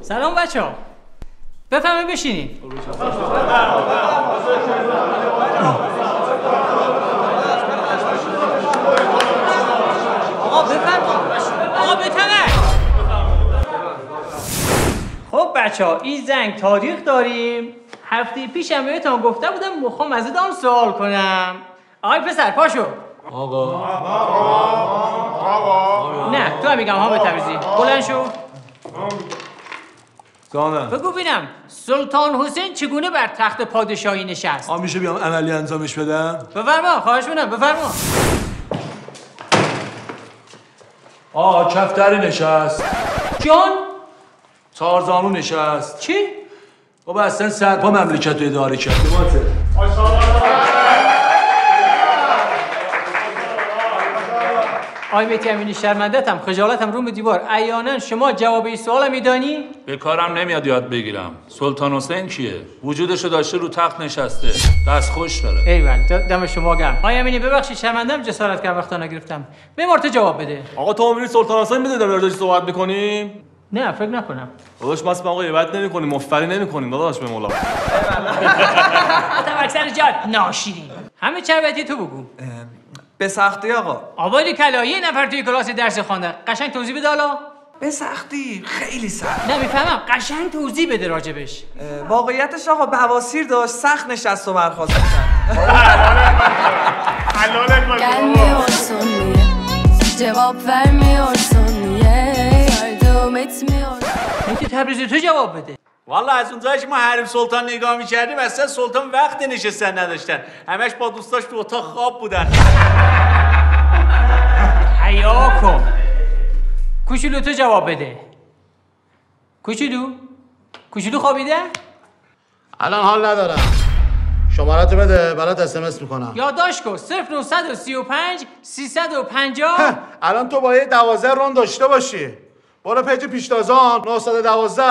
سلام بچه‌ها. بفرمایید بشینید. آقا بفرمایید. آقا بتمن. خب بچه‌ها این زنگ تاریخ داریم. هفته پیش هم بهتون گفته بودم میخوام ازتون سوال کنم. آقای پسر پاشو. آقا نه تو هم میگم ها به تبریزی. بلند شو. جانم. بگو ببینم سلطان حسین چگونه بر تخت پادشاهی نشست؟ میشه بیام عملی انجامش بدم؟ بفرما خواهش می‌کنم بفرما. کفتری نشست. جان؟ تارزانو نشست. چی؟ بابا اصلا سرپا مملکت رو اداره کرد. آی مهدی امینی شرمندتم خجالتم رو به دیوار. عیانا شما جواب این سوال میدانی؟ به کارم نمیاد یاد بگیرم. سلطان حسین کیه؟ وجودشو داشته رو تخت نشسته. دست خوش داره. ایول دم شما گرم. آی امینی ببخشید شرمندم جسارت کردم وقتا نگرفتم. بمرت جواب بده. آقا تو می‌بینی سلطان حسین می‌دونی داریم صحبت می‌کنیم؟ نه فکر نکنم. داداش ما آقا عبادت نمی‌کنیم، مفری نمی‌کنیم داداش به مولا. اکثر جاد ناشیرین. همه چربتی تو بگو. به سختی آقا. آبادی کلا یه نفر توی کلاس درس خوانده. قشنگ توضیح بده حالا. به سختی خیلی سخت. نمیفهمم قشنگ توضیح بده راجبش. واقعیتش آقا بواسیر داشت سخت نشست و برخاست کرد. Gelmiyorsun niye? Cevap vermiyorsun niye? Yardım etmiyorsun. میگه تبریزی تو جواب بده. والا از اونجایی که ما حریم سلطان نگاه می‌کردیم اصلا سلطان وقت نشستن نداشتن. همش با دوستاش تو اتاق خواب بودن. حیا کن. کوچولو تو جواب بده. کوچولو خوابیده؟ الان حال ندارم. شماره‌تو بده برات اس‌ام میکنم. یادداشت کن 0935 350. الان تو باید 12 رون داشته باشی. برو پیج پیشتازان 912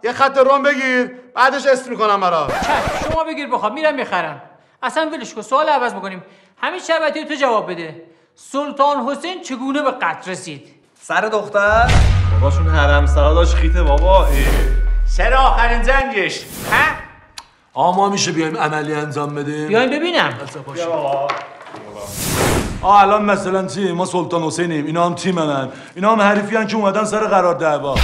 یه خط رون بگیر بعدش اسم میکنم برات. چشم شما بگیر بخواب میرم میخرم. اصلا ولش کن سوال عوض میکنیم. همین شربتی تو جواب بده. سلطان حسین چگونه به قتل رسید؟ سر دختر؟ باباشون حرم سرا داشت خیته بابا. سر آخرین زنگش. ما میشه بیایم عملی انجام بدیم؟ بیایم ببینم. الان مثلا ما سلطان حسینیم، اینا هم تیم من. اینا هم حریفیان که اومدن سر قرار دعوا.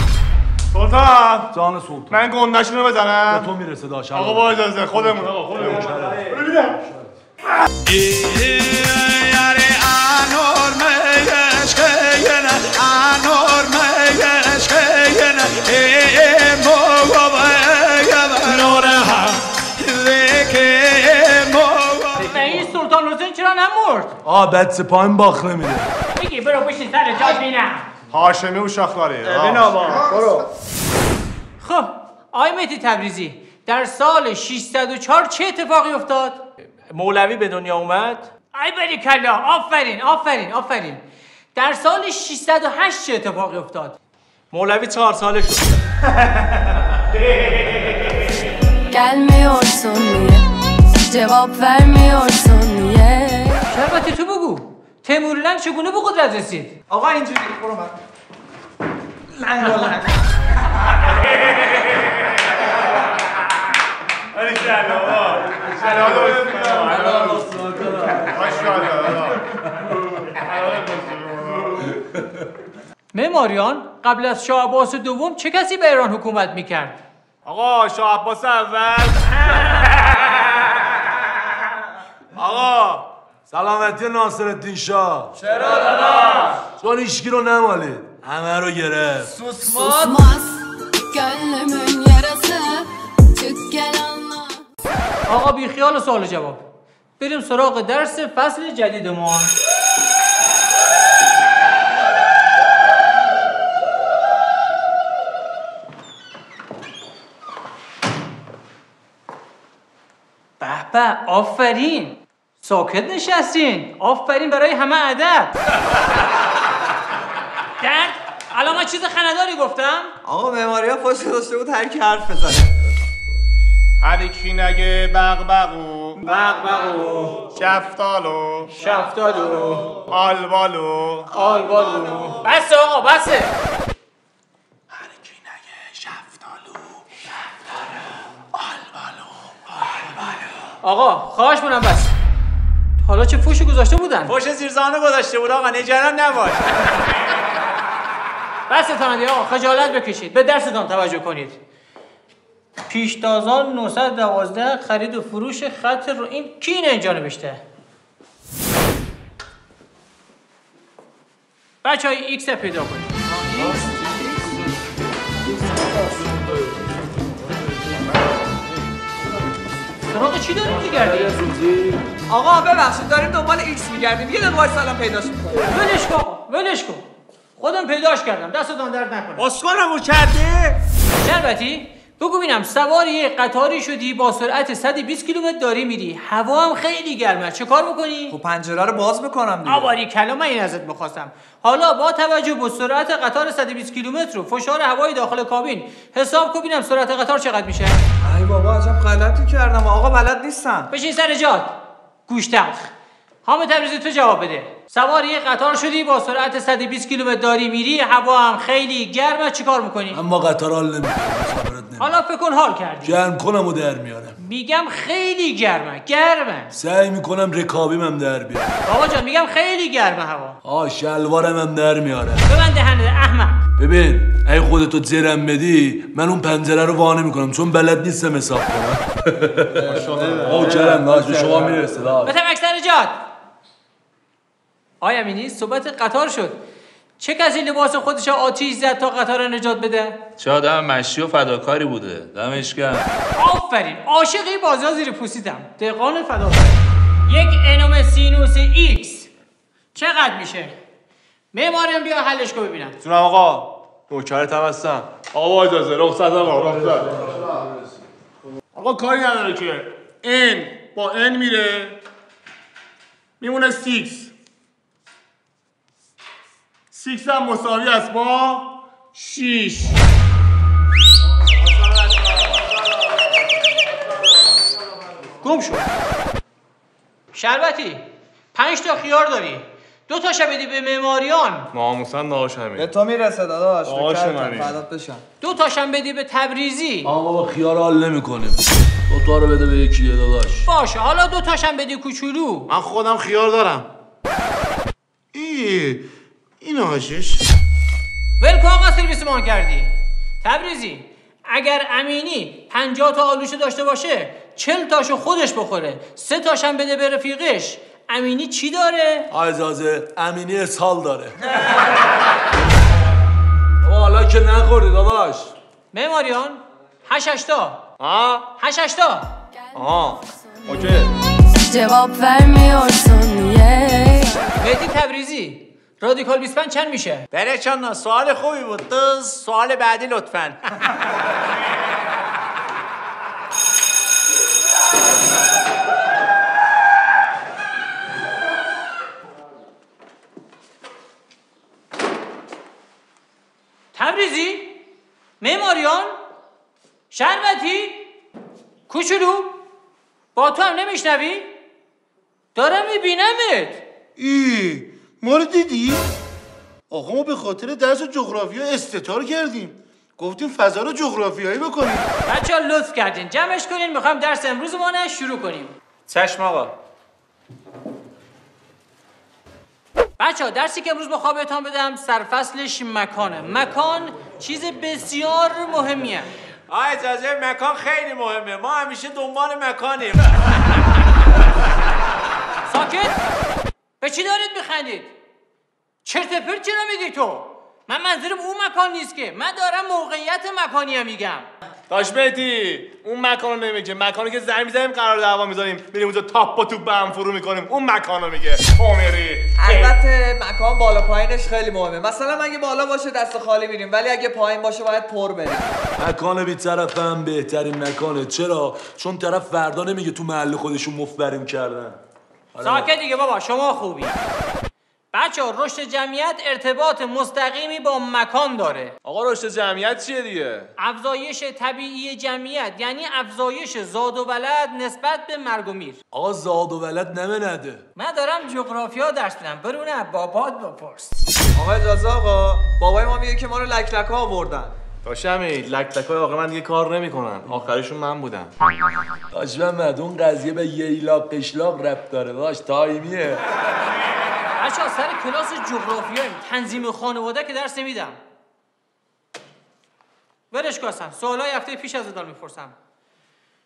سلطان جان سلطان. من گندشون رو بزنم. به تو میرسه داشت. آقا با اجازه خودمون ببینم. این سلطان حسین چرا نمرد؟ بد سپاهیم باخ نمیده. بگی برو بشین سر جات بینم. هاشمی و شاخداری. ببین آقا برو. خب آقای مهدی تبریزی در سال 604 چه اتفاقی افتاد؟ مولوی به دنیا اومد. ای باریکلا آفرین. در سال 608 چه اتفاقی افتاد؟ مولوی 4 ساله شد. Gelmiyorsun niye? Cevap vermiyorsun niye? شربتی تو بگو. تیمورلنگ چگونه به قدرت رسید؟ آقا اینجوری برو من. لنگ. معماریان قبل از شاه عباس دوم چه کسی به ایران حکومت میکرد؟ آقا شاه عباس اول. آقا سلامتی ناصرالدین شاه. چرا داداش؟ چون هیچکی رو نمالید همه رو گرفت. Susmaz gönlümün yarası. Çık gel anla. آقا بی خیال و سوال و جواب. بریم سراغ درس فصل جدید ما. به آفرین. ساکت نشستین. آفرین برای همه ادب. درد الان من چیز خنده‌داری گفتم؟ آقا معماریا پاش داشته بود هر کی حرف بزنه. هر کی نگه بغبغو شفتالو آلبالو. بس آقا بسه. هر کی نگه شفتالو آقا خواهش می‌کنم بس. حالا چه فوشی گذاشته بودن؟ فوش زیرزانو گذاشته بود آقا، نگران نباش. بستان دیگه آقا، خجالت بکشید. به درستان توجه کنید. پیشتازان 912 خرید و فروش خط رو این کی اینجا نوشته؟ بچه‌ها ایکس پیدا کنید. سراغ چی داریم می‌گردیم؟ آقا ببخشید داریم دنبال ایکس میگردیم. یه دقیقه وایسا الان پیداش می‌کنیم. ولش کن. خودم پیداش کردم. دستتون درد نکنه. اسکلمو کردی؟ شربتی بگو ببینم سوار یه قطاری شدی با سرعت 120 کیلومتر داری میری، هوا هم خیلی گرمه، چه کار میکنی؟ خب پنجره رو باز میکنم دیگه. آواری کلام این ازت میخواستم. حالا با توجه به سرعت قطار 120 کیلومتر و فشار هوای داخل کابین حساب کن ببینم سرعت قطار چقدر میشه. ای بابا عجب غلطی کردم آقا، بلد نیستم. بشین سر جات. گوشتلخ. حامد تبریزی تو جواب بده. سوار یه قطار شدی با سرعت 120 کیلومتر داری میری، هوا هم خیلی گرمه، چیکار میکنی؟ اما قطار حال نمیکنم. حالا فکر کن حال کردی. گرم کنم و در میارم. میگم خیلی گرمه. سعی میکنم رکابیمم در بیارم. بابا جان میگم خیلی گرمه هوا. شلوارم هم در میارم. ببند دهنت احمق. ببین اگه خودتو زرم بدی من اون پنجره رو وانه میکنم چون بلد نیستم حساب کنم. او چرم داشت به شما میرسه داشت. بتم اکثر جات. آیا امینی صحبت قطار شد. چه کسی لباس خودش آتیش زد تا قطار نجات بده؟ چه آدم مشی و فداکاری بوده. دمش گرم. آفرین. عاشق این بازی‌ها زیر پوستیدم. دهقان فداکار. یک انوم سینوس ایکس چقدر میشه؟ معماریم بیا حلش کن ببینم. جونم آقا، نوکرتم هستم. آقا اجازه رخصت آقا، رخصت. آقا کاری نداره که n با n میره میمونه 6 هم مساوی است با 6. گم شد. شربتی 5 تا خیار داری. 2 تاشو بدی به معماریان. ناموسن ناشمی. به تو میرسه داداش. آشماری. فدات بشم. 2 تاشم بدی به تبریزی. آقا خیار حال نمیکنیم. 2 تا رو بده به یکی داداش. باشه حالا 2 تاشم بدی کوچولو. من خودم خیار دارم. این آشش ولکو آقا سرویس مان کردی. تبریزی اگر امینی 50 تا آلوشه داشته باشه 40 تاشو خودش بخوره، 3 تاشم بده به رفیقش. امینی چی داره؟ اجازه امینی اسهال داره. حالا که نخوردی داداش. معماریان 8 تا. ها؟ 8 تا. آها. اوکی. Cevap vermiyorsun niye? مهدی تبریزی رادیکال 25 چند میشه؟ بله چان سوال خوبی بود. سوال بعدی لطفاً. تبریزی؟ معماریان؟ شربتی؟ کوچولو؟ با تو هم نمیشنوی؟ دارم میبینمت. ما رو دیدی؟ آقا ما به خاطر درس جغرافیا استتار کردیم. گفتیم فضا رو جغرافیایی بکنیم. بچه‌ها لطف کردین جمعش کنین، میخوایم درس امروزمون رو شروع کنیم. چشم آقا. بچه‌ها درسی که امروز میخوام بهتون بدم سرفصلش مکانه. مکان چیز بسیار مهمیه. اجازه مکان خیلی مهمه. ما همیشه دنبال مکانیم. ساکت. به چی دارید میخندید؟ چرت پرت چرا میگی تو؟ من منظورم اون مکان نیست که، من دارم موقعیت مکانی میگم. داش مهدی اون مکانو نمیگه، مکانی که زنگ میزنیم قرار دعوا میذاریم میریم اونجا تاپ با توپ به هم فرو میکنیم، اون مکانو میگه. عمری البته مکان بالا پایینش خیلی مهمه. مثلا اگه بالا باشه دست خالی میریم، ولی اگه پایین باشه باید پر بریم. مکان بی طرف هم بهترین مکانه. چرا؟ چون طرف فردا نمیگه تو محل خودشون مفبریم کردن. ساکت دیگه بابا، شما خوبی. بچه‌ها رشد جمعیت ارتباط مستقیمی با مکان داره. آقا رشد جمعیت چیه دیگه؟ افزایش طبیعی جمعیت یعنی افزایش زاد و ولد نسبت به مرگ و میر. آقا زاد و ولد نده. من دارم جغرافیا درس میدم، برونه بابات بپرس. آقا اجازه آقا، بابای ما میگه که ما رو لک لک ها آوردن. داشمی لک‌لک‌های آقا من دیگه کار نمیکنن. آخرشون من بودم. داش محمد اون قضیه به ییلاق قشلاق ربط داره داش تایمیه. بچه‌ها سر کلاس جغرافیایی تنظیم خانواده که درس نمیدم. ورش کاسن سوالای هفته پیش از ادال میپرسم.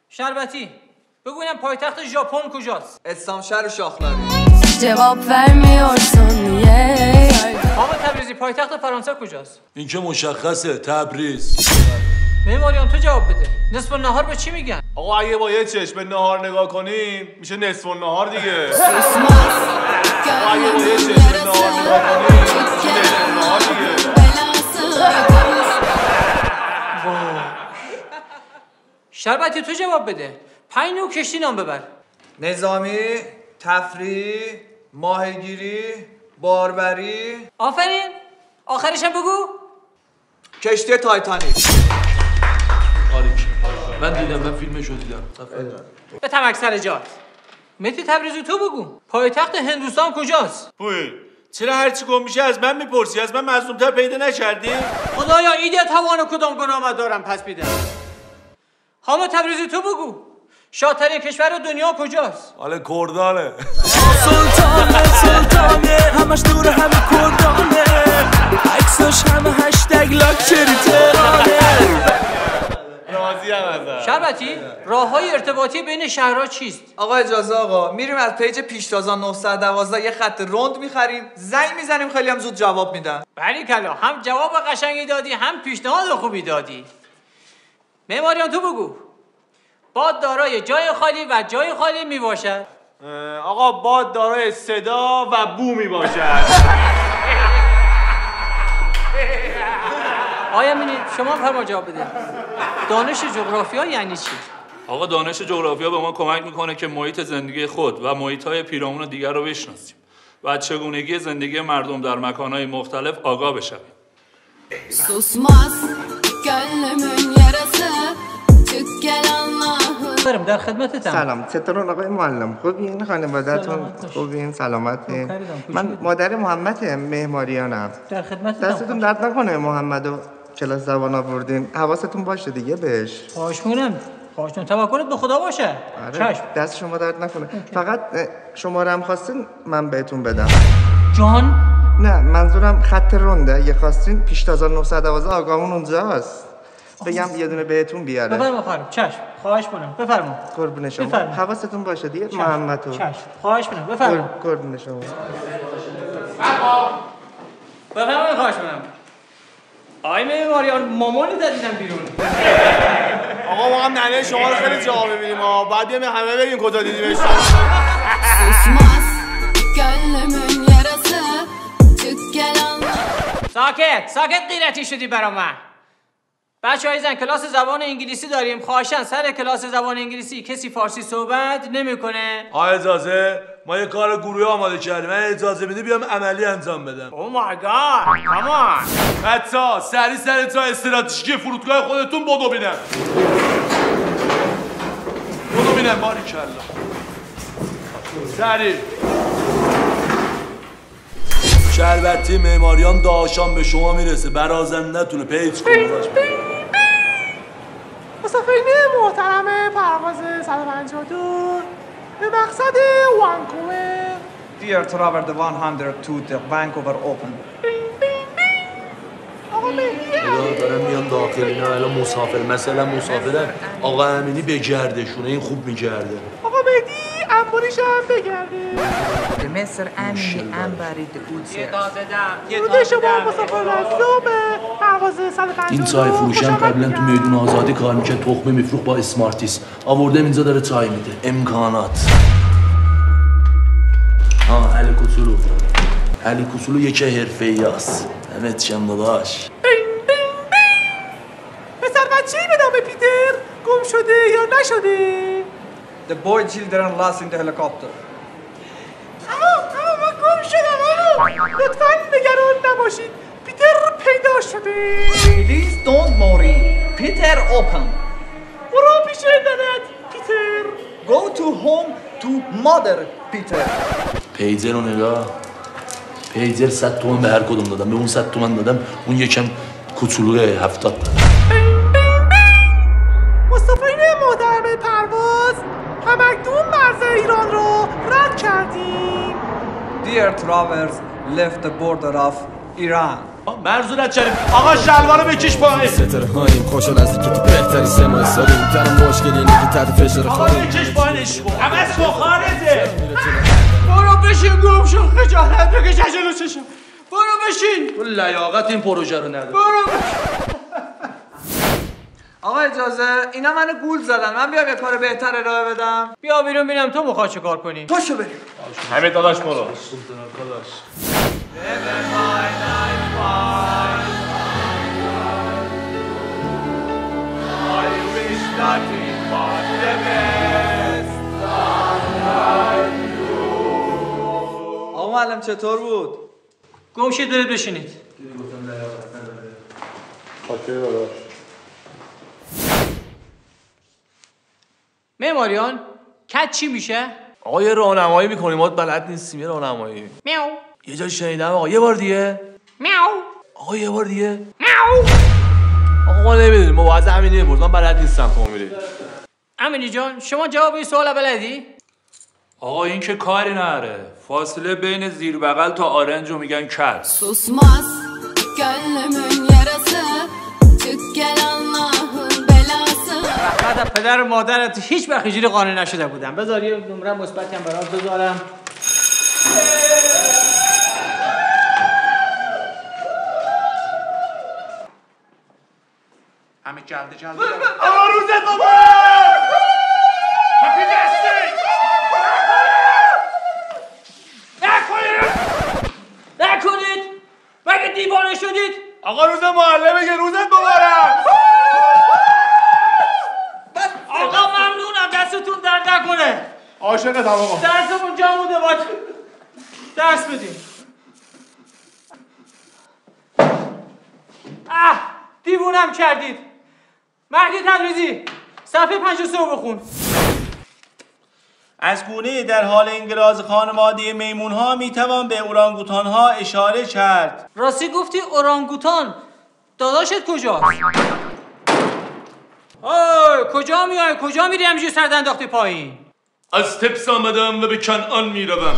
شربتی بگو اینم پایتخت ژاپن کجاست؟ استانشهر و شاخلاری. Cevap vermiyorsun niye? حامد تبریزی پایتخت فرانسه کجاست؟ این که مشخصه تبریز. معماریان تو جواب بده. نصف النهار به چی میگن؟ آقا اگه با یه چشم به نهار نگاه کنیم میشه نصف النهار دیگه. آقا اگه با یه چشم به نهار نگاه کنیم میشه نصف النهار دیگه. شربتی تو جواب بده. 5 نوع کشتی نام ببر. نظامی، تفریح، ماهیگیری، باربری. آفرین. آخرش هم بگو. کشتی تایتانیک. من دیدم من فیلمشو دیدم. به تمک سر جات. مهدی تبریزی تو بگو. پایتخت هندوستان کجاست؟ پوی چرا هرچی گم میشه از من میپرسی؟ از من مظلومتر پیدا نکردی؟ خدایا ایده توان کدام گناه دارم پس میدم. حامد تبریزی تو بگو. شاطرین کشور دنیا کجاست؟ حالا کردانه. سلطانه همش دور همه کردانه عکساش همه هشتگ لاکچری تهرانه. راضی هم ازم. شربتی راههای ارتباطی بین شهرها چیست؟ آقا اجازه آقا میریم از پیج پیشتازان 912 یه خط رند میخریم زنگ میزنیم خیلی هم زود جواب میدن. بلی کلا هم جواب قشنگی دادی هم پیشنهاد خوبی دادی. معماریان تو بگو. باد دارای جای خالی و جای خالی می باشد. آقا باد دارای صدا و بو می باشد. آیا منی شما فرما جواب بده. دانش جغرافیا یعنی چی؟ آقا دانش جغرافیا به ما کمک میکنه که محیط زندگی خود و محیط‌های پیرامون دیگر رو بشناسیم و از چگونگی زندگی مردم در مکان‌های مختلف آگاه بشویم. Susmaz gönlümün yarası Çık gel Allah'ım در خدمتتم. سلام چطورون آقای معلم؟ خوبین خانواده‌تون خوبین سلامتین؟ من مادر محمد معماریانم. در خدمتتم. دستتون درد نکنه محمدو کلاس زبان آوردین حواستون باشه دیگه بهش. خواهش می‌کنم. خواهش می‌کنم توکلت به خدا باشه. آره دست شما درد نکنه. فقط شماره هم خواستین من بهتون بدم. جان نه منظورم خط رنده اگه خواستین پیشتازان 912 آقامون اونجاست. بگم یه دونه بهتون بیاره. بفرما چشم. خواهش می‌کنم. بفرما. قربون شما. بفرما. حواستون باشه دیگه محمدو. چشم. خواهش می‌کنم. بفرما. قربون شما. بفرما خواهش می‌کنم. آی معماریان مامانی دادیدم بیرون. آقا ما هم ننه شما رو خیلی جا می‌بینیم ها. بعد بیایم همه بگیم کجا دیدیمش. Susmaz gönlümün yarası Çık gel Allah'ım ساکت غیرتی شدی برا من. بچه های زن کلاس زبان انگلیسی داریم. خواهشاً سر کلاس زبان انگلیسی کسی فارسی صحبت نمیکنه. اجازه ما یه کار گروهی آماده کردیم. من اجازه میدی بیام عملی انجام بدم. او مای گاد کامان. بچا سری تا استراتژی فرودگاه خودتون بدو بینم. بدو بینم باریکلا. سری شربتی معماریان داشان به شما میرسه. برازندتونه پیج کنه. مسافرین محترم پرواز 152 به مقصد وانکوور. Dear traveler 100 to the Vancouver Open. آقا مهدی دارم میان داخل اینا الان مثلا مسافرن. آقا امینی بگردشونه این خوب میگرده. آقا مهدی انباریش هم بگرده. مصر امنی انبرید اوچه درود شما مسافر لزوم پرواز 152. این چای فروشم قبلا تو میدون آزادی کار میکرد تخمه میفروخت با اسمارتیس آورده اینجا داره چای میده. امکانات علی کوسولو یکی حرفه‌ای است. همه چیم داداش. پسر بچه‌ای به نام پیتر گم شده یا نشده؟ The boy children lost in the helicopter. اما من گم شدم لطفاً نگران نباشید پیتر پیدا شده. Please don't worry. Peter open. برو پیش ننت پیتر. Go to home to mother Peter. پیجر رو نگاه. پیجر 100 تومن به هر کدوم دادم. به اون 100 تومن دادم اون یکم کوچولوی 70 دادم. dear travelers left the border of Iran. مرزونت شریف آقا شلوارو بکش پایین. ستاره هاییم خوشحال از اینکه تو بهترین سمای سالیم دارم مشکلی اینه که تحت فشار آقا بکش پایینش کن. همه سخارته. برو بشین گم شو خجالت بکش از جلو چشم. برو بشین. تو لیاقت این پروژه رو نداری. برو. آقا اجازه اینا منو گول زدن. من بیام یه کار بهتر ارائه بدم. بیا بیرون ببینم تو میخوای چه کار کنی. پاشو بریم. همین داداش برو. آقا معلم چطور بود؟ گمشید برید بشینید. معماریان کت چی میشه؟ آقا یه راهنمایی میکنیم ما بلد نیستیم یه راهنمایی. میاو. یه جا شنیدم آقا یه بار دیگه. میاو. آقا یه بار دیگه. میاو. آقا ما نمیدونیم ما واسه همین نمیپرس من بلد نیستم تو میری. امینی جان شما جواب این سوال بلدی؟ آقا این که کاری نره. فاصله بین زیر بغل تا آرنج رو میگن کت. Susmaz gönlümün yarası Çık gel Allah'ın belası رحمت پدر و مادرت هیچ وقت اینجوری قانع نشده بودم. بذار یه نمره مثبتی هم برات بذارم. همه جلده آقا روزت مبارک. هپی دستی. نکنید. مگه دیوانه شدید؟ آقا روز معلم بگه روزت مبارک. آقا ممنونم دستتون درد نکنه. عاشقت آقا. درسمون جا بوده باید درس بدیم. دیوونم کردید. مهدی تبریزی صفحه 53 بخون. از گونه در حال انقراض خانواده میمون‌ها میتوان به اورانگوتان‌ها اشاره کرد. راستی گفتی اورانگوتان. داداشت کجاست؟ اوه کجا میای؟ کجا میری همجوری سرت انداختی پایین؟ از تبس آمدم و به کنعان میروم.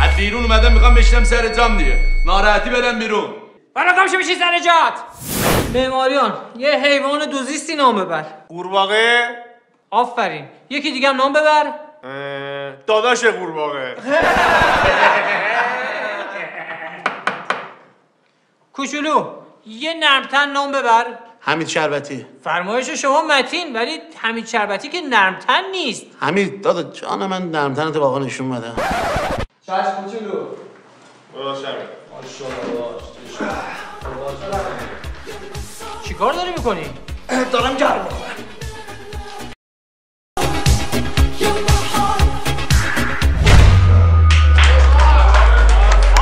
از بیرون اومدم میخوام بشینم سر جام دیگه. ناراحتی برم بیرون. برا کامشو بشی سر جات. معماریان یه حیوان دوزیستی نام ببر. قورباغه. آفرین. یکی دیگه هم نام ببر. داداش قورباغه. کوچولو یه نرمتن نام ببر. حمید شربتی. فرمایش شما متین ولی حمید شربتی که نرمتن نیست. حمید دادا جان من نرمتنت واقعا نشون بده. چشم کوچولو. چیکار داری میکنی؟ دارم گرم میکنم.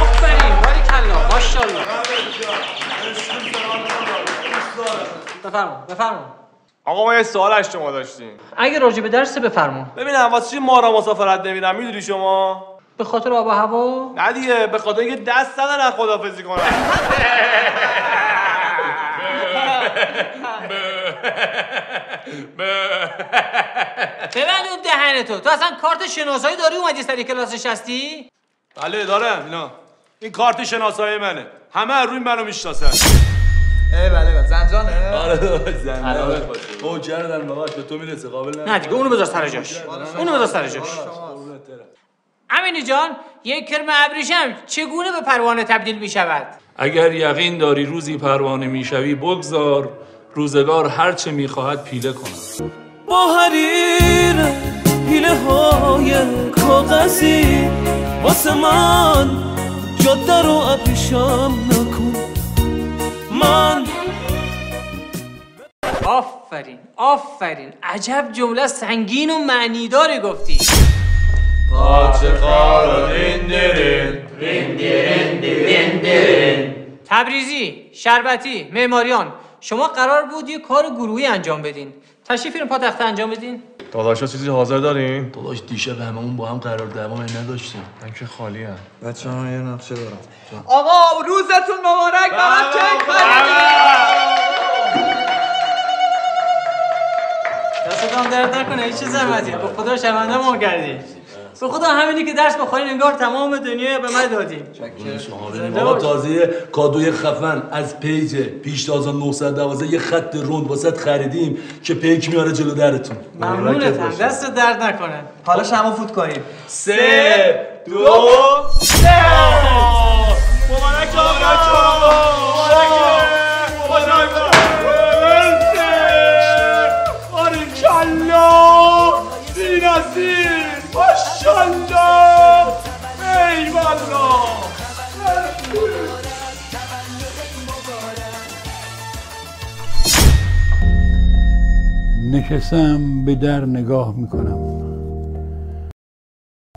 آفرین باریکلا ماشاءالله. بفرما. آقا ما یه سوال از شما داشتیم. اگه راجع به درس بفرما. ببینم واسه چی ما را مسافرت نمیرم میدونی شما؟ به خاطر آب و هوا؟ نه دیگه به خاطر اینکه دست ندارن خدافظی کنن. ببند اون دهنتو. تو اصلا کارت شناسایی داری اومدی سری کلاس نشستی؟ بله دارم اینا. این کارت شناسایی منه. همه روی منو میشناسن. بله زنجانه؟ آره داداش زنجانه. او کردن بابا به تو میرسه قابل نه دیگه اونو بذار سر جاش. امینی جان یک کرم ابریشم چگونه به پروانه تبدیل می شود؟ اگر یقین داری روزی پروانه میشوی بگذار روزگار هرچه میخواهد پیله کند. با حریر پیله های کاغذی واسه من جاده رو ابریشم نکن. من آفرین عجب جمله سنگین و معنیداری گفتی. تبریزی، شربتی، معماریان شما قرار بود یه کار گروهی انجام بدین. تشریف بیارین پاتخته انجام بدین. داداشا چیزی حاضر دارین؟ داداش دیشب هممون با هم قرار دعوا نداشتیم. من که خالی ام. بچه‌ها من یه نقشه دارم. آقا روزتون مبارک. برات کیک دستتون درد نکنه هیچ زحمتی. به خدا شرمنده ما کردی. به خدا همینی که درس بخورین انگار تمام دنیا به من دادین. آقا تازه کادوی خفن از پیج پیش 1912 یه خط روند واسط خریدیم که پیک میاره جلو درتون. ممنونتم، دست درد نکنه. حالا شما فوت کنید. 3 2 1 مبارک باریکالله بی‌نظیر ماشاءالله ای والله نشستم به در نگاه میکنم،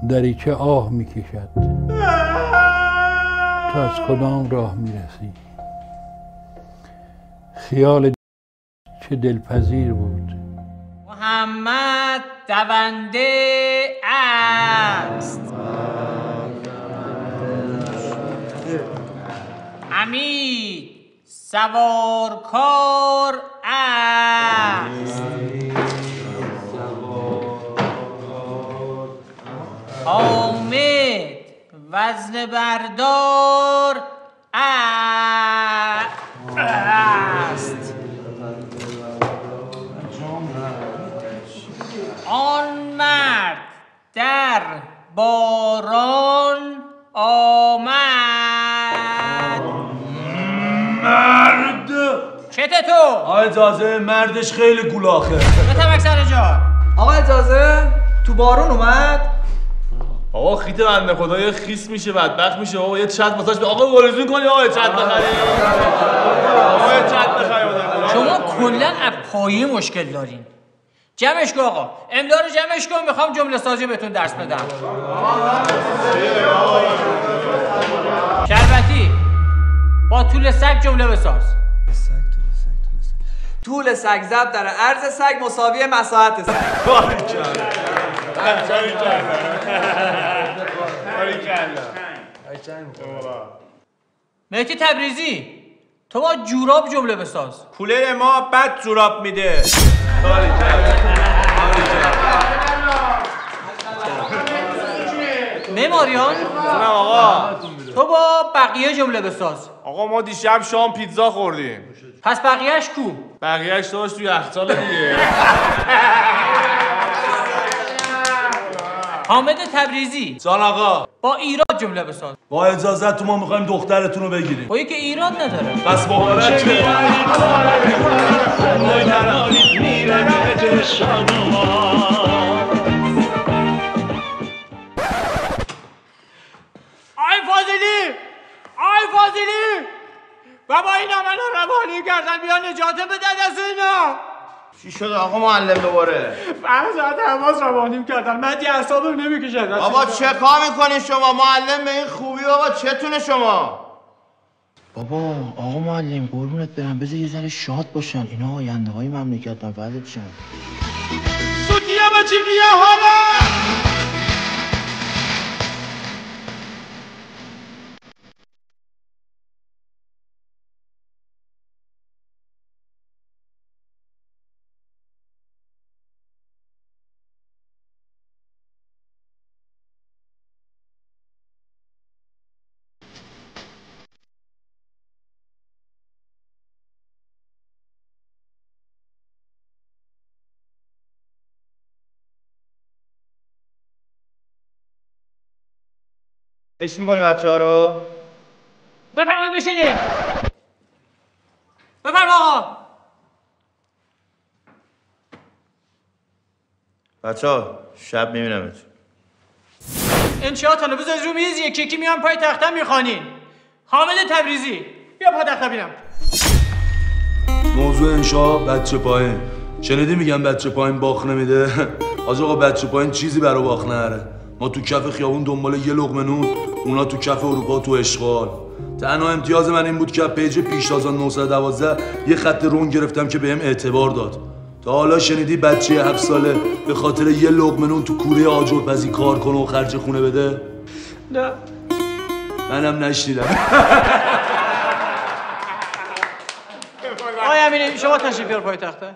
دریچه آه میکشد. تو از کدام راه میرسی؟ خیال چه دلپذیر بود. محمد دونده است. حمید سوارکار است. حامد وزن بردار است. آن مرد در باران آمد. مرد چته تو؟ آقا اجازه، مردش خیلی گولاخه. بتمک سر جا. آقا اجازه، تو بارون اومد؟ آقا خیت بنده خدا یه خیس میشه بدبخت میشه. آقا یه چت واسش آقا ورزون کنی. آقا یه چت بخری. آقا یه چت بخری. شما کلا از پایه مشکل دارین. جمعش کن آقا، املا رو جمعش کن، میخوام جمله سازی بهتون درس بدم. شربتی با طول سگ جمله بساز. طول سگ ضرب در عرض سگ مساوی مساحت سگ. مهدی تبریزی تو با جوراب جمله بساز. کولر ما بد جوراب میده. معماریان نه آقا تو با بقیه جمله بساز. آقا ما دیشب شام پیتزا خوردیم. پس بقیهش کو؟ بقیهش داشت توی یخچال دیگه. حامد تبریزی جان آقا با ایراد جمله بساز. با اجازهتون ما میخوایم دخترتون رو بگیریم. با که ایراد نداره. بس مبارکه. آی فاضلی بابا اینا منو روانی کردن، بیا نجات بده از اینا. چی شده آقا معلم دوباره؟ فرزاد حواس روانیم کردن، من یه اعصابم نمیکشه. بابا چه کار میکنی شما؟ معلم به این خوبی بابا چتونه شما؟ بابا آقا معلم قربونت برم بذار یه ذره شاد باشن، اینا آینده های مملکتن فردت شن. سوتیه بچی بیا حالا. اش میکنی بچه ها رو؟ بفرمایید بشینید. بفرما آقا. بچه ها شب میبینمت. انشاءتانو بذار رو میز یکی یکی میان پای تختم میخوانین. حامد تبریزی بیا پای تختم بینم. موضوع انشا بچه پایین. شنیدی میگن بچه پایین باخ نمیده؟ آج آقا بچه پایین چیزی برای باخ نره. ما تو کف خیابون دنبال یه لقمه نون، اونا تو کف اروپا تو اشغال. تنها امتیاز من این بود که پیج پیش 1912 یه خط رون گرفتم که بهم اعتبار داد. تا حالا شنیدی بچه 7 ساله به خاطر یه لقمه نون تو کوره آجرپزی کار کنه و خرج خونه بده؟ نه منم نشنیدم. آقای امینی شما تشریف بیار پای تخته.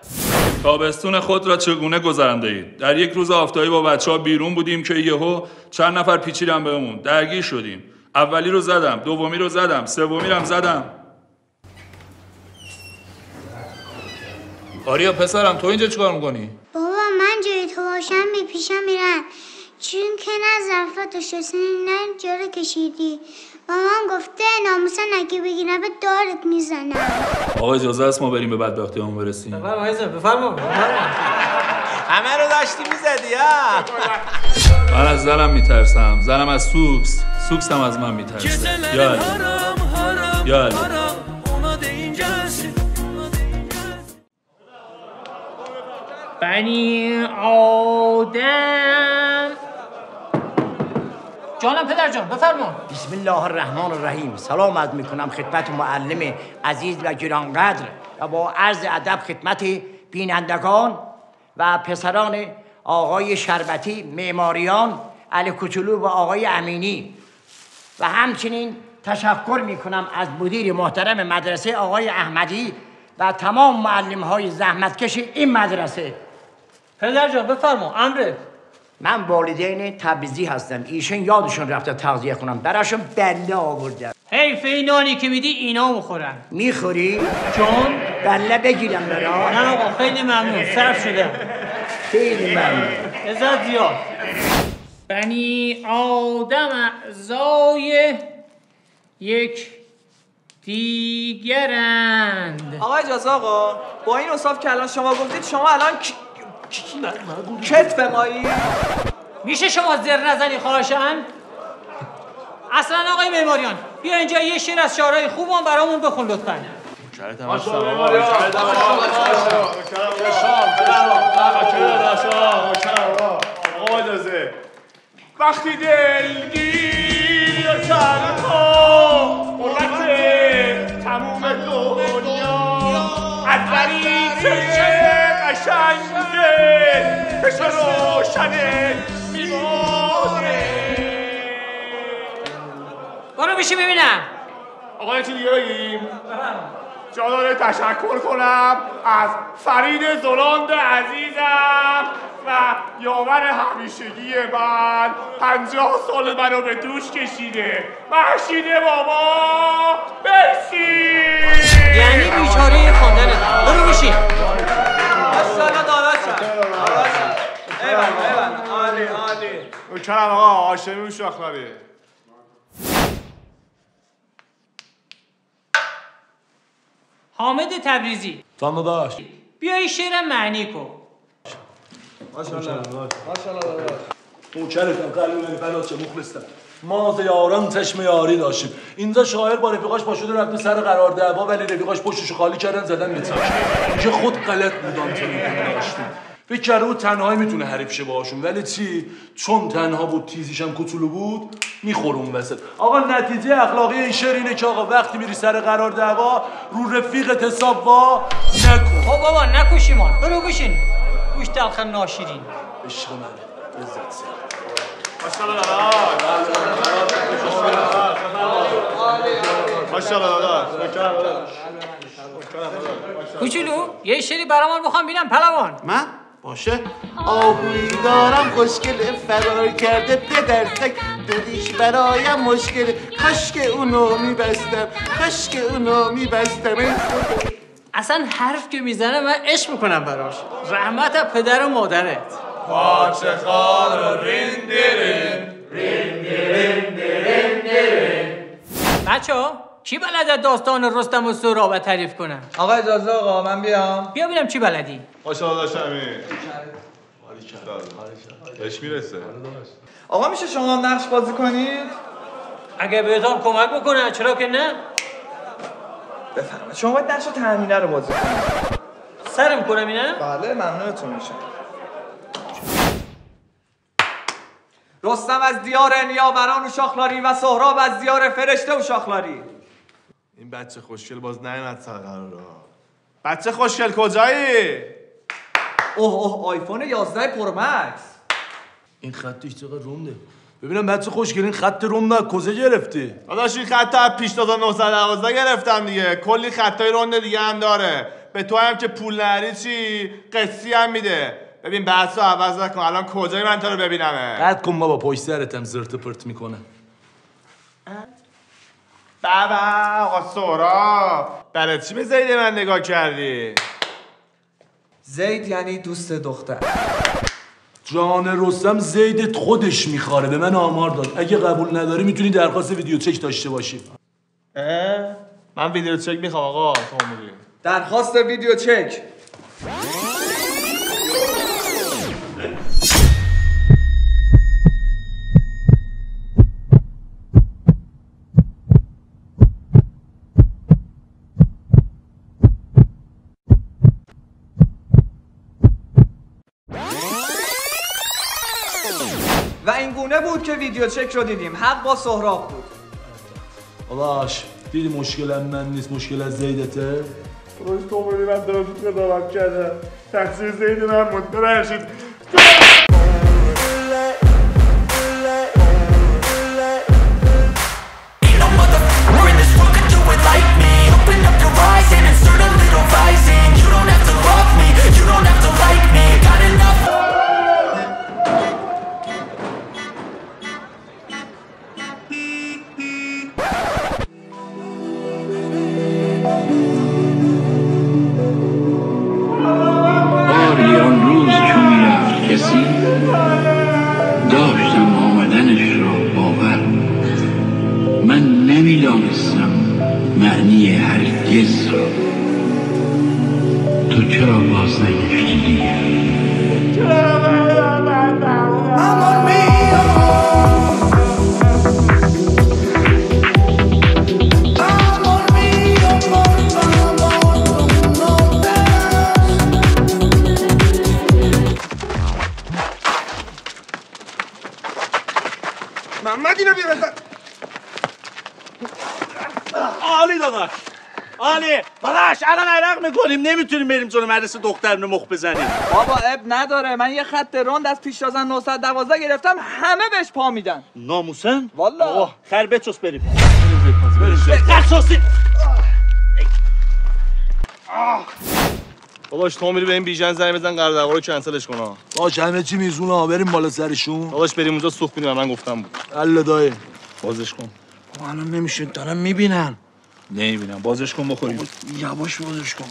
تابستون خود را چگونه گذرانده اید؟ در یک روز آفتابی با بچه‌ها بیرون بودیم که یهو چند نفر پیچیدن بهمون. درگیر شدیم. اولی رو زدم، دومی رو زدم، سومی رو هم زدم. آریا پسرم تو اینجا چیکار می‌کنی؟ بابا من جای تو باشم میپیشم میرم، چون که نه ظرفات و شستنی نه جارو کشیدی. مامان گفته ناموسن اگه بگیرم به دارت میزنم. آقا اجازه است ما بریم به بدبختیامون برسیم؟ بفرما. همه رو داشتی میزدی ها. من از زنم میترسم، زنم از سوکس هم از من میترسه. یالی بنی آدم. جانم پدر جان بفرما. بسم الله الرحمن الرحیم. سلام عرض میکنم خدمت معلم عزیز و گرانقدر و با عرض ادب خدمت بینندگان و پسران آقای شربتی، معماریان علی کوچولو و آقای امینی، و همچنین تشکر میکنم از مدیر محترم مدرسه آقای احمدی و تمام معلم‌های زحمتکش این مدرسه. پدر جان بفرما امرت. من والدین تبریزی هستم، ایشون یادشون رفته تغذیه کنم، براشون بله آوردم. حیف این نانی که میدی اینا میخورن. میخوری؟ جون؟ بله بگیرم برا؟ نه آقا خیلی ممنون، صرف شدم. خیلی ممنون. عزت زیاد. بنی آدم اعضای یک دیگرند. آقا اجازه آقا، با این اوصاف که الان شما گفتید شما الان کتف مایی؟ میشه شما زر نزنی خواهشن؟ اصلا آقای معماریان بیا اینجا یه شعر از شعرهای خوبم برامون بخون لطفاً. وقتی دلگیر تنها قربت تموم دنیا از بریچه قشنگه کش روشنه میمونه. برو بشی ببینم. آقا چی دیگه بگیم؟ جا داره تشکر کنم از فرید زلاند عزیزم و یاور همیشگی من. 50 سال منو به دوش کشیده. محشید بابا مرسی. یعنی بیچاره خواندنه. برو بشی. ماشاءالله داداشم. ایوان عالی عالی. نوکرم آقا هاشمی و شاخلاری. حامد تبریزی تانو داشت بیا این شعر معنی کن. ماشاءالله داداش. نوکرتم قلبی فدات چه مخلصم. ما از یاران چشم یاری داشتیم. اینجا شاعر با رفیقاش پاشده رفته سر قرار دعوا، ولی رفیقاش پشتشو خالی کردن زدن به چشم. اینجا خود غلط بودم چون داشتیم. فکر کرده بود تنهایی میتونه حریف شه باهاشون، ولی چی؟ چون تنها بود تیزیش هم کوچولو بود میخورم وسط. آقا نتیجه اخلاقی این شعر اینه که آقا وقتی میری سر قرار دعوا رو رفیقت حساب وا نکن. خب بابا نکوشیمان. برو بشین. گوش تلخ ناشیرین. عشق من عزت سر. ماشاءالله داداش. کوچولو یه شعری برامون بخوام ببینم پهلوان. من؟ باشه. آهویی دارم خوشگل فرار کرده پدرتک دلیش برایم مشکل. کاش که اونو میبستم اصلا حرف که میزنه من عشق میکنم براش. رحمت از پدر و مادرت. پاچه خال و رندرن بچه کی بلده داستان رستم و سهراب تعریف کنه؟ آقا اجازه آقا من بیام. بیا ببینم چی بلدی. ماشاءالله داشتم بهش میرسه. آقا میشه شما هم نقش بازی کنید؟ اگه بهتام کمک بکنه چرا که نه؟ بفرمایید. شما باید نقش تأمینه رو بازی کنید. سرم کنم اینه؟ بله ممنونتون میشم. رستم از دیار نیاوران و شاخلاری و سهراب از دیار فرشته و شاخلاری. این بچه خوشگل باز نیامد سر قراره. بچه خوشگل کجایی؟ اوه آیفون 11 پرو مکس. این خطش چقدر رونده. ببینم بچه خوشگل این خط روم نه کجا گرفتی؟ داداش این خط از پیش 1912 گرفتم دیگه. کلی خطای رونده دیگه هم داره. به تو هم که پول نری چی قصی هم میده. ببین بحثو عوض نکن، الان کجای من تو رو ببینمه؟ قد کن بابا، پشت سرتم زرت و پرت میکنه. بابا آقا سورا، برای چی به زید من نگاه کردی؟ زید یعنی دوست دختر. جان رستم زیدت خودش میخواره، به من آمار داد. اگه قبول نداری میتونی درخواست ویدیو چک داشته باشی. من ویدیو چک میخوام آقا. تو میگی درخواست ویدیو چک. و این گونه بود که ویدیو چک رو دیدیم. حق با سهراب بود. باش دیدی مشکل من نیست، مشکل از زیدته. روش تو بودی من دارم تو قضاوت کردم، تقصیر زید من بود. ببخشید. داشتم آمدنش را باور، من نمیدانستم معنی هرگز را. تو چرا باز نگشتی دیگر؟ محمد اینو بیا بزن. عالی داداش، عالی داداش. الان عرق میکنیم، نمیتونیم بریم جلو مدرسه دخترونه مخ بزنیم. بابا اب نداره، من یه خط راند از پیشتازن 912 گرفتم، همه بهش پا میدن. ناموسن؟ والا خیر بچوس بریم. قصاصی. باباش تو میری به این بیژن زنگ بزن قرارداد رو کنسلش کن. باش همه چی میزونه، بریم بالا سرشون. باباش بریم اونجا سوخت میدیم، من گفتم بود. الله دایی بازش کن. الان نمیشه، دارم میبینن. نمیبینم، بازش کن بخوریم. یواش بازش کن.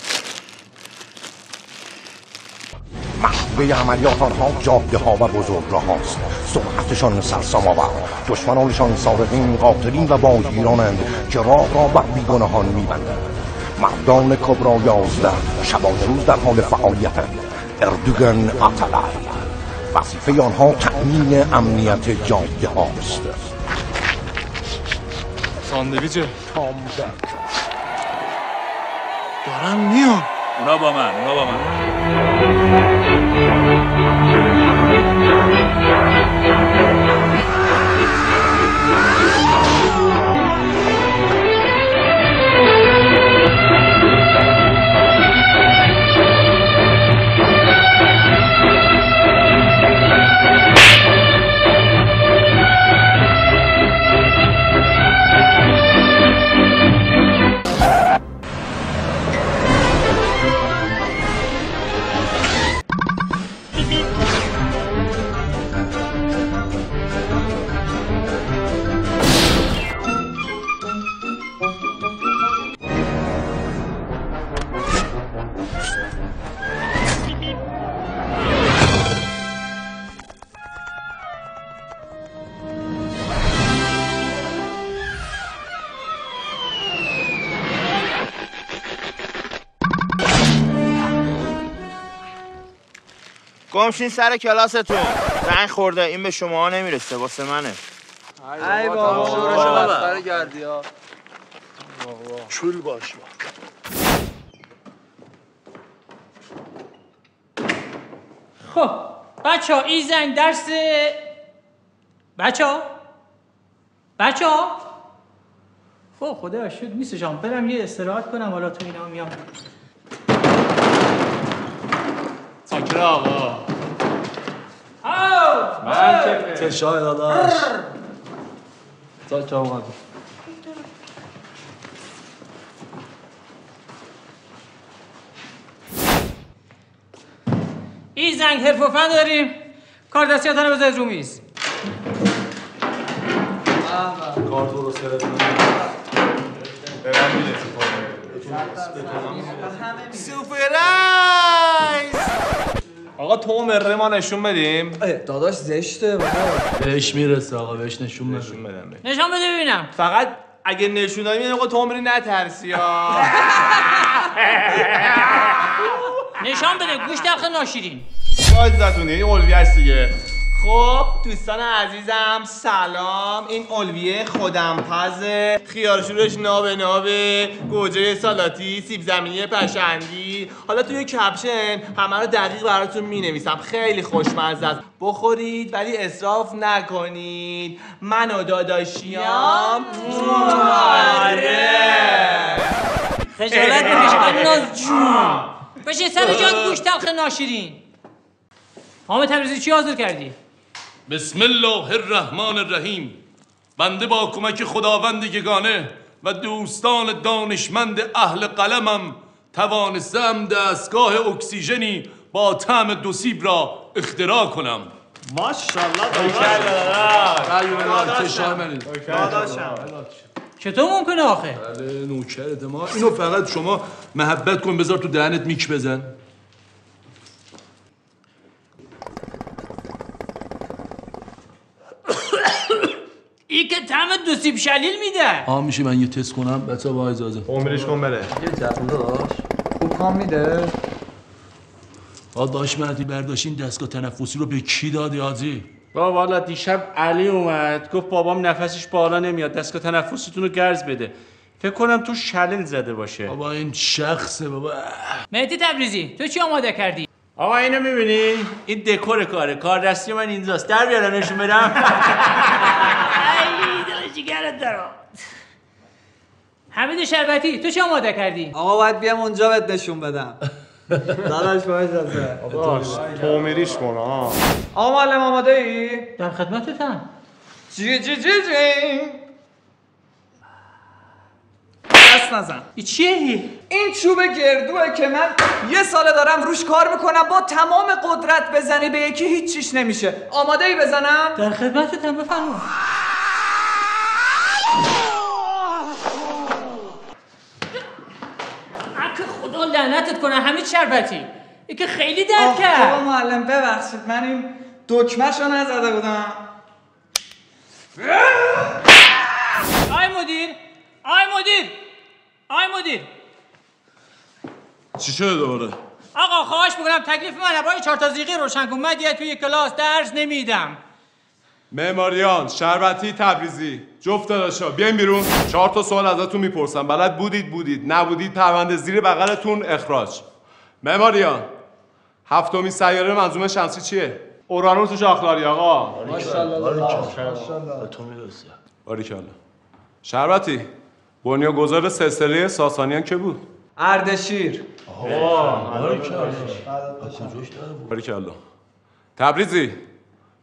محبوبه عملیات آنها جاده ها و بزرگ راه هاست. سرعتشان سرسام آور، دشمنانشان سارقین، قاتلین و باگیرانند که راه را بر بیگناهان میبندند. مردان کبرا 11 شبانه روز در حال فعالیتند. اردوگان آتالای، وظیفه آنها تأمین امنیت جاده هاست. ساندویچ تامبک دارم میان. اونا با من. گمشین سر کلاستون. زنگ خورده، این به شما نمیرسه، واسه منه. ای بابا شورشو بستر گردی ها. چول باش. خب بچه ها این زنگ درس بچه ها خب خدا شد نیستشم، برم یه استراحت کنم، حالا تو اینا میام. ساکره آقا. من چه شاه داداش. چه آقا. این زنگ حرف و فن داریم. کار دستیاتانو بذارید رو میز. کار درست سوپرایز. آقا تو مره ما نشون بدیم. داداش زشته بابا. بهش میرسه آقا، بهش نشون بدم. نشان بده ببینم. فقط اگه نشون دادیم آقا تو مری نترسی ها. نشان بده گوش تلخ ناشیرین. باید زتونه این اولویه است دیگه. خب دوستان عزیزم سلام. این اولویه خودم پزه، خیارشورش نابه، گوجه سالاتی، سیب زمینی پشنگی. حالا توی کپشن همه رو دقیق براتون می نویسم. خیلی خوشمزه است. بخورید ولی اسراف نکنید. من و داداشیام خجالت نمیشه ناز جون. بشه سر جات گوش تلخ ناشیرین. حامد تبریزی چی حاضر کردی؟ بسم الله الرحمن الرحیم. بنده با کمک خداوند یگانه و دوستان دانشمند اهل قلمم توانستم دستگاه اکسیژنی با طعم دو سیب را اختراع کنم. ماشاءالله داداشم. چطور ممکنه آخه؟ بله نوکرت ما. اینو فقط شما محبت کن بذار تو دهنت میک بزن. این که طعم دو سیب شلیل میده. میشه من یه تست کنم بچه با اجازه؟ عمرش کن بره. یه جفن داشت خوب کام میده. داش مهدی برداشت این دستگاه تنفسی رو به کی دادی حاجی؟ والا دیشب علی اومد گفت بابام نفسش بالا نمیاد، دستگاه تنفسیتون رو گرز بده. فکر کنم تو شلیل زده باشه. بابا این شخصه بابا. مهدی تبریزی تو چی آماده کردی؟ آقا اینو میبینی؟ این دکور کار دستی من اینجاست. در بیارم نشون بدم. جیگرت دارم. حمید شربتی تو چی آماده کردی؟ آقا باید بیام اونجا بهت نشون بدم. داداش باید اجازه. تو میریش کن ها. آقا معلم آماده ای؟ در خدمتتم. جی دست نزن. این چیه؟ این چوب گردوه که من یه ساله دارم روش کار میکنم. با تمام قدرت بزنی به یکی هیچیش نمیشه. آماده ای بزنم؟ در خدمتتم بفرما. اگه خدا لعنتت کنه حمید شربتی، این که خیلی درد کرد. آقا معلم ببخشید من این دکمه‌شو نزده بودم. آی مدیر چی شده دوباره؟ آقا خواهش میکنم تکلیف من با این 4 تا زیقی روشن کن. من دیگه توی کلاس درس نمیدم. معماریان، شربتی، تبریزی، جفت داداشا بیاین بیرون. 4 تا سوال ازتون میپرسم. بلد بودید، نبودید پرونده زیر بغلتون اخراج. معماریان، 7مین سیاره منظومه شمسی چیه؟ اورانوس و شاخداری آقا. ماشاءالله. تو میرسه. باریکالله. شربتی، بنیانگذار سلسله ساسانیان که بود؟ اردشیر. باریکالله. تبریزی،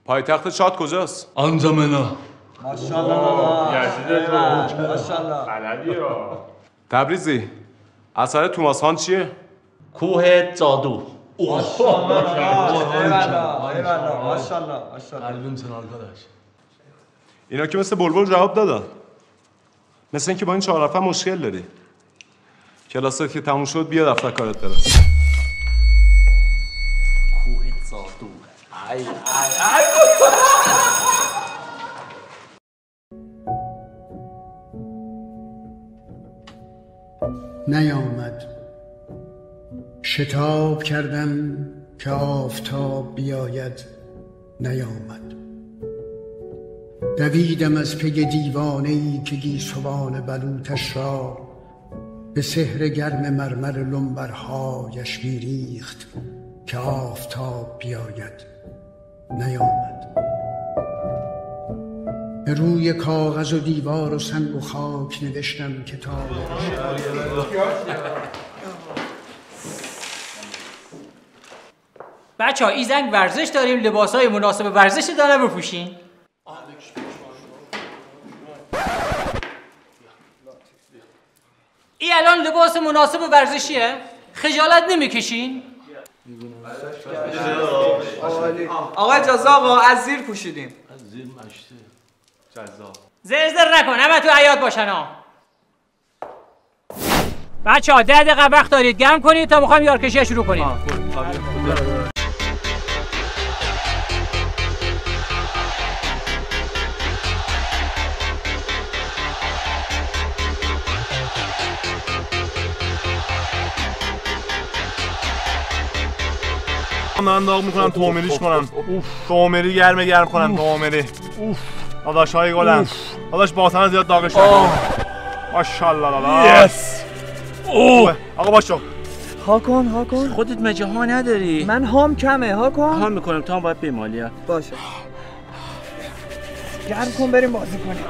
پایتخت چاد کجاست؟ آنجامنا. ماشاءالله. یزیدتون. ماشاءالله. بلدی ها. تبریزی، اثر توماس هان چیه؟ کوه جادو. اینا که مثل بلبل جواب دادن. مثل اینکه با این 4 نفر مشکل داری. کلاست که تموم شد بیا دفتر کارت برم. کوه جادو. ای نیامد. شتاب کردم که آفتاب بیاید، نیامد. دویدم از پی دیوانه‌ای که گیسوان بلوطش را به سحر گرم مرمر لنبرهایش میریخت که آفتاب بیاید، نیامد. به روی کاغذ و دیوار و سنگ و خاک نوشتم کتاب. بچه ها این زنگ ورزش داریم، لباس های مناسب ورزش داره بپوشین. این الان لباس مناسب ورزشیه؟ خجالت نمیکشین؟ آقا اجازه آقا از زیر پوشیدیم. از زیر مشته. جزا. زرزر نکن همه تو حیات باشن ها. بچه ها 10 دقیقه وقت دارید گرم کنید تا میخوایم یارکشی شروع کنیم. من داغ میکنم تومریش کنم. تومری گرم کنم تومری. داداش های گلم. داداش باسن زیاد داغش نکن. ماشاءالله داداش. آقا باشو. هاکن خودت مگه ها نداری؟ من هام کمه هاکن. ها میکنم تا هم باید بمالی. باشه. گرم کن بریم بازی کنیم.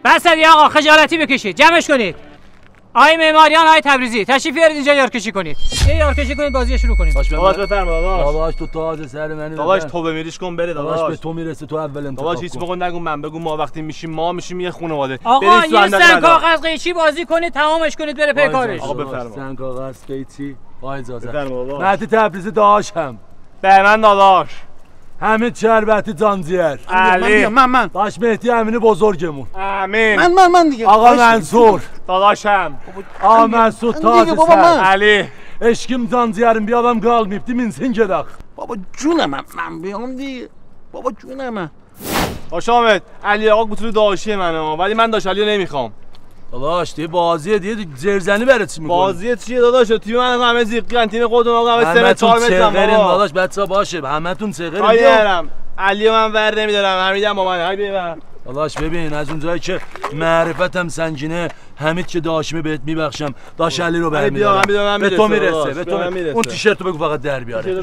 بس دیگه آقا خجالتی بکشید جمعش کنید. آقای معماریان آقای تبریزی تشریف بیارید اینجا یارکشی کنید. یارکشی کنید بازی شروع کنیم. داداش بفرما داداش. داداش تو تاج سر منی. داداش تو بمیریش کن بره داداش. به تو میرسه تو اول انتخاب. داداش هیچ موقع نگو من بگو ما وقتی میشیم یه خانواده. آقا یه سن کاغذ قیچی بازی کنید تمامش کنید بره پی کارش. آقا بفرما. سن کاغذ قیچی با اجازه. بفرما بابا. مهدی تبریزی داشتم. به من داداش. حمید شربتی جانزیر. علی من داش مهدی امینی بزرگمون. امین. من دیگه. آقا منصور. داداشم. آقا مسعود تاج سر. علی. عشقم جانزیرم بیادم qalmayıbdı minsin gedaq. بابا جونم من بیام دیگه. بابا جونم. باش حامد علی آقا بوتلو داشیه منو ولی من داش علیو نمیخوام. داداش دیگه بازیه دیگه زرزنی برات چی میکنی؟ بازیه چیه داداش؟ تیم من همه زیقیان تیم خودم آقا همه 3 4 متر داداش بچا باشه همتون صغیرین. آیرم علیو من ور نمیدارم حمیدم با من. های ببر داداش ببین از اونجایی که معرفتم سنگینه حمید که داشمه بهت میبخشم داش علی رو برمی‌دارم. به تو میرسه به تو اون تیشرتو بگو فقط در بیاره.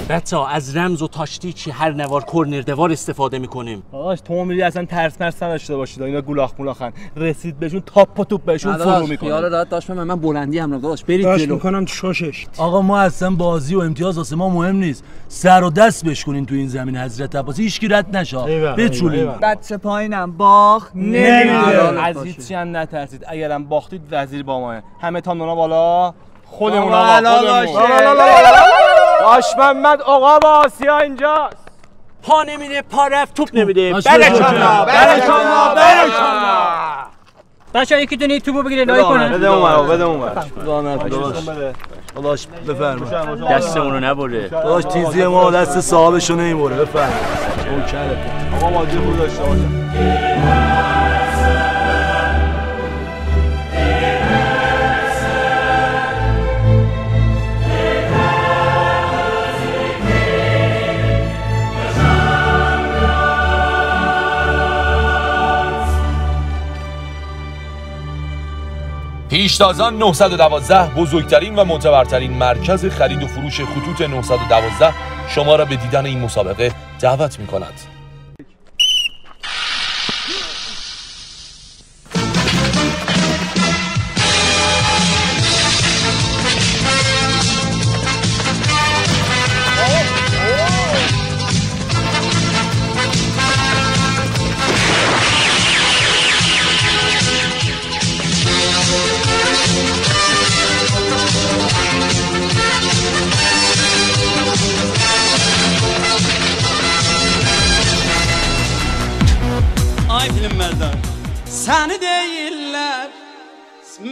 بچا از رمز و تاشتیچی هر نوار کورنر دوار استفاده میکنیم. داداش تو میری اصلا ترس نداشته باشید اینا گولاخن رسید بهشون تاپ و توپ بهشون فرو میکنه. خیال راحت داشت من بلندی هم داداش برید جلو. میکنم شاشش. آقا ما اصلا بازی و امتیاز واسه ما مهم نیست. سر و دست بشکنین تو این زمین حضرت عباس هیچ کی رد نشه. بچولین. بچه پایینم باخ نمیدونم. از هیچی هم نترسید. اگرم باختید وزیر با ما. همه تا نونا بالا. خودمون بالا. باش محمد آقا با آسیا اینجاست. پا نمیده پا رفت توپ نمیده. برکالله. بچه‌ها یکی دونه توپو بگیره لای کنه. بده اون داداش بفرما. دستمون رو نبره. داداش تیزی ما دست صاحبشو نمیبره بفرما. اوکره. آقا بازی خوب داشته باشه. پیشتازان 912 بزرگترین و معتبرترین مرکز خرید و فروش خطوط 912 شما را به دیدن این مسابقه دعوت می کند. Ay bilinmezler. Seni değiller,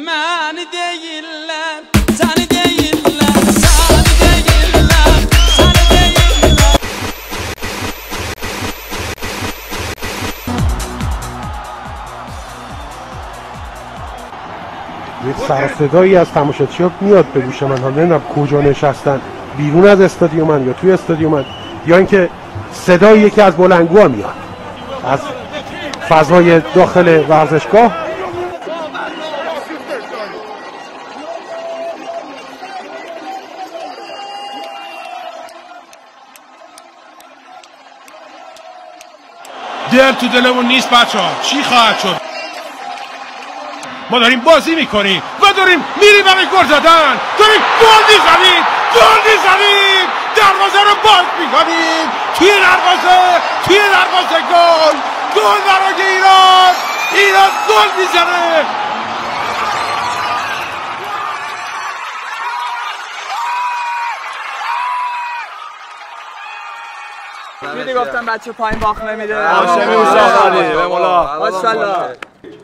beni değiller, seni değiller, seni değiller, seni değiller. یه سر صدایی از تماشاچی‌ها میاد به گوش من. نمیدونم کجا نشستن، بیرون از استادیومن یا توی استادیومن، یا اینکه صدای یکی از بلندگوها میاد از فضای داخل ورزشگاه. دل تو دلمون نیست بچه‌ها. چی خواهد شد؟ ما داریم بازی میکنیم و داریم میریم برای گل زدن. داریم گل میزنیم دروازه رو باز میکنیم توی دروازه گل برای ایران. ایران گل میزنه. دیدی گفتم بچه پایین باخت نمیده. هاشمی مسافری به مولا. ماشاءالله.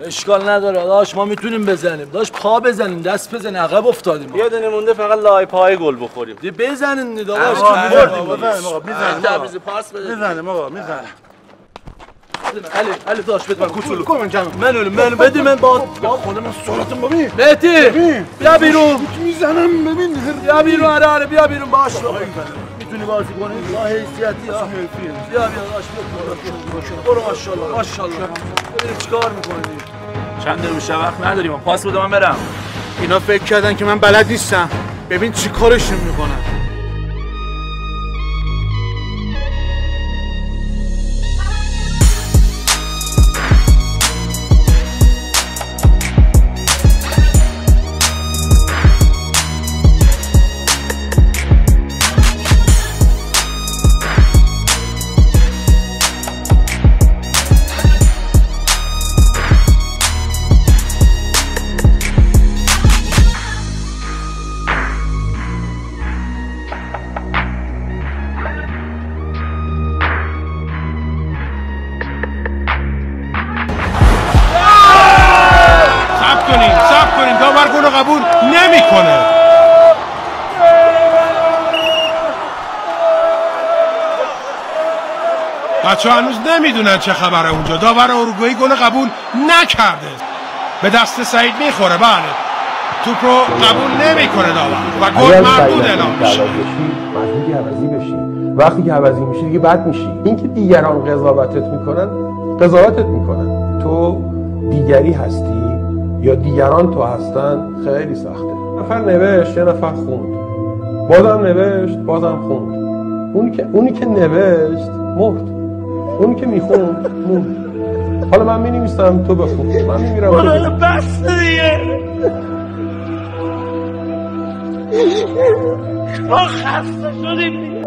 اشکال نداره داش، ما میتونیم بزنیم داش، پا بزنیم دست بزنیم، عقب افتادیم. یه دونه مونده فقط لای پای گل بخوریم. دی بزنین داداش. بزنیم آقا میزنیم. تعویض پاس بده. میزنیم آقا میزنیم. علی داش بده من کوچولو. کن جانم. من بده من با خودم سرعتم ببین. مهدی بیا بیرون. میزنم ببین. بیا بیرون آره بیا بیرون باش. میتونی بازی کنی؟ با حیثیتی ها. بیا داش برو ماشاءالله ماشاءالله. ببین چیکار میکنی؟ چند دقیقه بیشتر وقت نداریم. پاس بده من برم. اینا فکر کردن که من بلد نیستم. ببین چی کارشون میکنن. صبر کنین داور گل قبول نمیکنه. بچه‌ها هنوز نمیدونن چه خبره اونجا. داور اروگوئه گل قبول نکرده. به دست سعید میخوره. بله توپ رو قبول نمیکنه داور و گل مردود اعلام میشه. مجبوری عوضی بشی. وقتی که عوضی میشی دیگه بد میشی. اینکه دیگران قضاوتت میکنن قضاوتت میکنن. تو دیگری هستی یا دیگران تو هستن خیلی سخته. نفر نوشت یه نفر خوند. بازم نوشت بازم خوند. اونی که نوشت مرد. اونی که میخوند موند. حالا من مینویسم تو بخون. من میمیرم. حالا بس دیگه. ما خسته شدیم دیگه.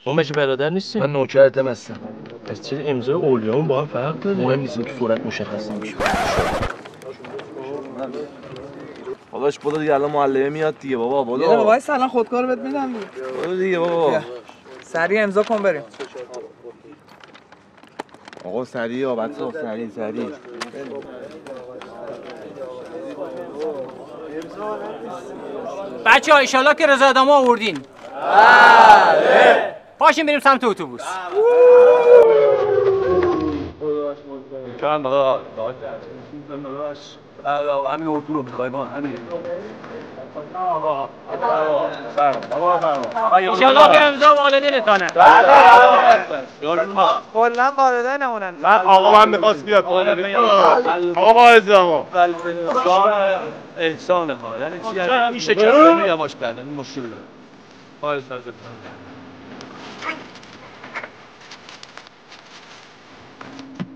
ما مگه برادر نیستیم؟ من نوکرتم هستم. پس چرا امضای اولیاءمون با هم فرق داره؟ مهم نیست که صورت مشخص نمیشه. داداش برو دیگه، الان معلمه میاد دیگه بابا. برو. یه وای الان خودکار بهت میدم دیگه. برو دیگه بابا. سریع امضا کن بریم. آقا سریع یا بچه‌ها سریع. بچه‌ها ایشالا که رضایتنامه آوردین. بله. پاشین بریم سمت اتوبوس. چند آقا همین اتو رو می‌خوای ما همین. ایشالا که امضا والدینتانه. کلا والدینمونن. آقا من می‌خواست بیاد. آقا باعث آقا. احسان ها یعنی چی؟ یعنی میشه که یواش کردن این مشکل داره. باعث نظر.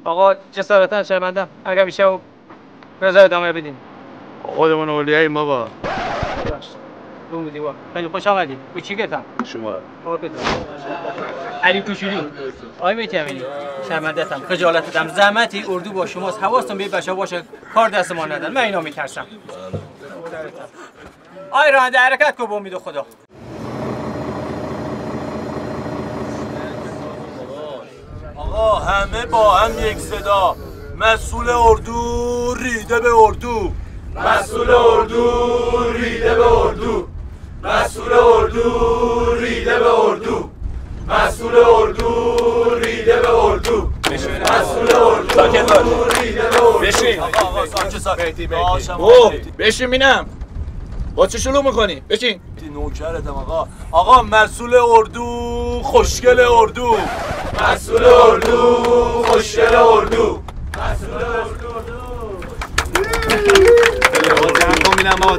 آقا جسارتا شرمندم اگر میشه و رضایتنامه بدین. خودمون اولیای ما با اون بودی با خیلی خوش آمدید. کوچیکتم شما علی کوچولو. آقای مهدی امینی شرمنده‌ام، خجالتم، زحمتی اردو با شماست. حواستون به بچه‌ها باشه کار دست ما ندن. من اینا میترسم. آی راننده حرکت کن به امید خدا. آقا همه با هم یک صدا. مسئول اردو ریده به اردو. مسئول اردو ریده به اردو. مسئول اردو ریده به اردو. مسئول اردو ریده به اردو. مسئول اردو ریده به اردو. بشین. آقا ساکت. بشین بینم. با چه شروع میکنی؟ بشین. نوکرتم آقا مسئول اردو خوشگل اردو. مسئول اردو خوشگل اردو. مسئول اردو.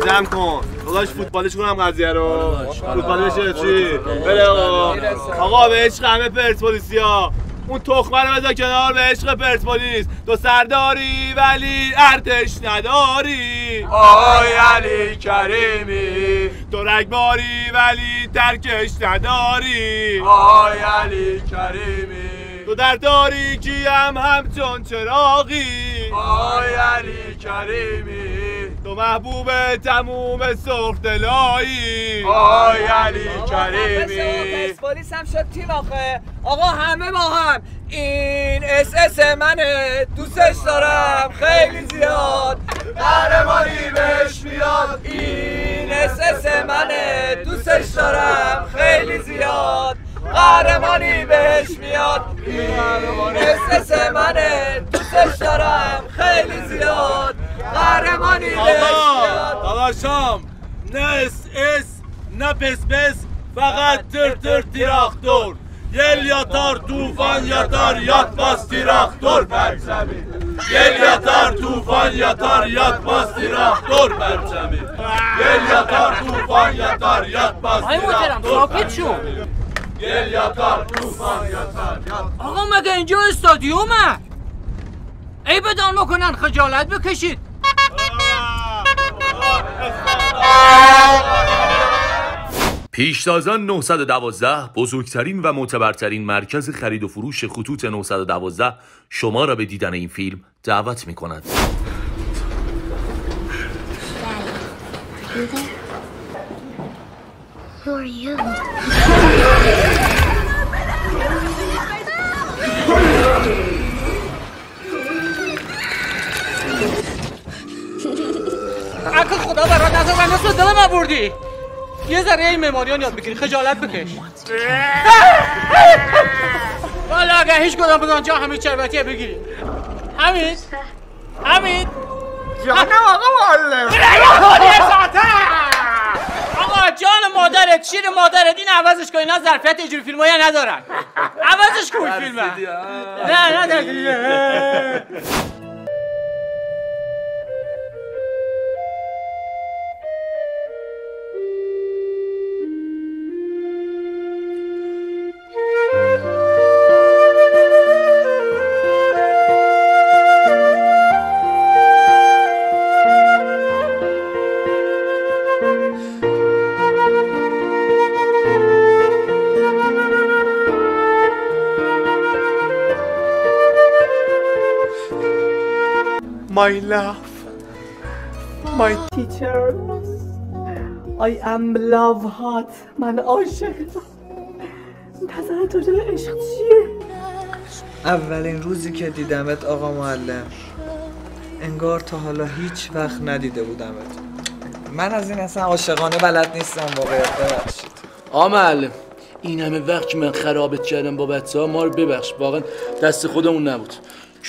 جمع کن. داداش فوتبالش کنم قضیه رو. فوتبال بشه چی؟ بله آقا. آقا به عشق همه پرسپولیسیا. اون تخمه رو بذار کنار به عشق پرسپولیس. تو سرداری ولی ارتش نداری. آی علی کریمی. تو رگباری ولی ترکش نداری. آی علی کریمی. تو در تاریکی هم همچون چراغی. آی علی کریمی. تو محبوب تموم سرخدلایی. آی علی کریمی. پرسپولیس هم شد تیم آخه. آقا همه با هم. این اس منه، دوستش دارم خیلی زیاد. قهرمانی بهش میاد. این اس منه، دوستش دارم خیلی زیاد. قهرمانی بهش میاد. این اس منه، دوستش دارم خیلی زیاد. قهرمانی بهش میاد. داداشم نه اس نه پس فقط تر تراکتور. Yel yatar, tufan yatar, yatmaz traktör perçemi. Yel yatar, tufan yatar, yatmaz traktör perçemi. Yel yatar, tufan yatar, yatmaz traktör. Yel yatar, tufan yatar, yatmaz. آقا مگه اینجا استادیومه؟ ای بدان بکنن خجالت بکشید. پیشتازان 912 بزرگترین و معتبرترین مرکز خرید و فروش خطوط 912 شما را به دیدن این فیلم دعوت می کند. اگه خدا برات نظر من نصف دلم آوردی. یه ذره این معماریان یاد بگیری، خجالت بکش. والا اگه هیچ کدام بگن جا حمید شربتیه بگیری. حمید جانم آقا معلم. آقا جان مادرت، شیر مادرت، این عوضش کن. اینا ظرفیت اینجوری فیلمایی ندارن. عوضش کن فیلمه. نه My love, my teacher, I am love heart. من عاشقم. نظرت راجع به عشق چیه؟ اولین روزی که دیدمت آقا معلم، انگار تا حالا هیچ وقت ندیده بودمت. من از این اصلا عاشقانه بلد نیستم واقعیت، ببخشید. آقا معلم این همه وقت که من خرابت کردم با بچه‌ها، ما رو ببخش، واقعا دست خودمون نبود.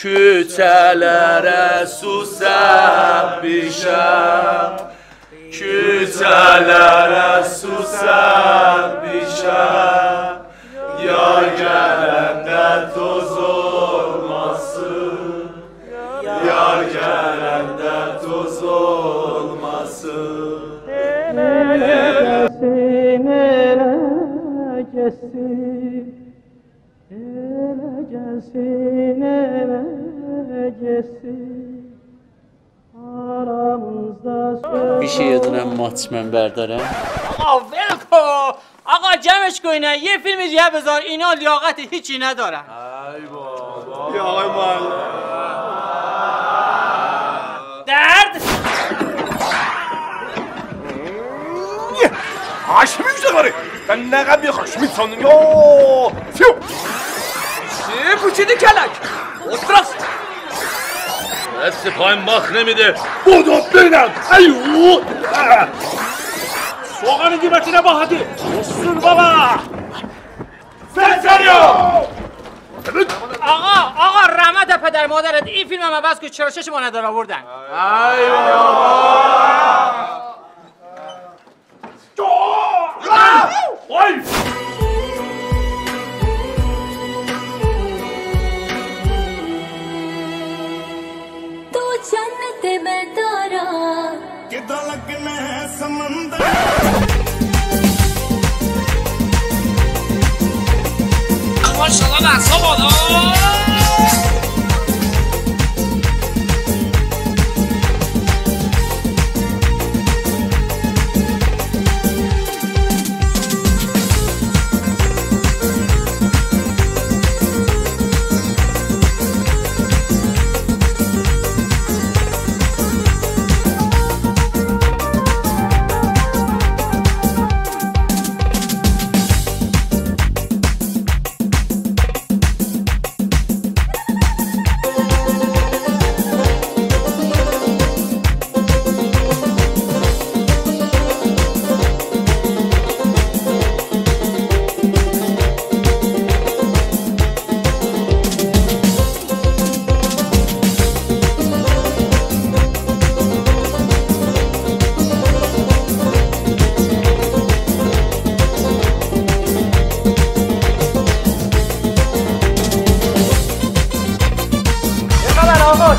Küçelere susam bişem. Küçelere susam bişem. Yar gelende toz olmasın. Yar gelende toz olmasın. Elegesin, elegesin. Elegesin, elegesin. Aramızda söz. میشه یه دونه ماتمن بردارم؟ آقا ولکو. آقا جمعش کنه یه فیلم دیگه بذار. اینا لیاقت هیچی ندارن. ای بابا. یا آقای معلم. درد. Haşimi yüzdeleri. Ben ne kadar bir haşimi sandım ya. Fiu. چی پوچیدی کلک؟ Ostras. دست پایم باخ نمیده. بودو بینم. ایو. سوغانی دیمتینه با هدی. اصول بابا. سنسریو. آقا رحمت پدر مادرت، این فیلم هم عوض کن. چرا چشم ما ندار آوردن؟ ای بابا. وای. تو جنت میں تارا کدھر لگنا ہے سمندر. ماشاءالله دستا بالا.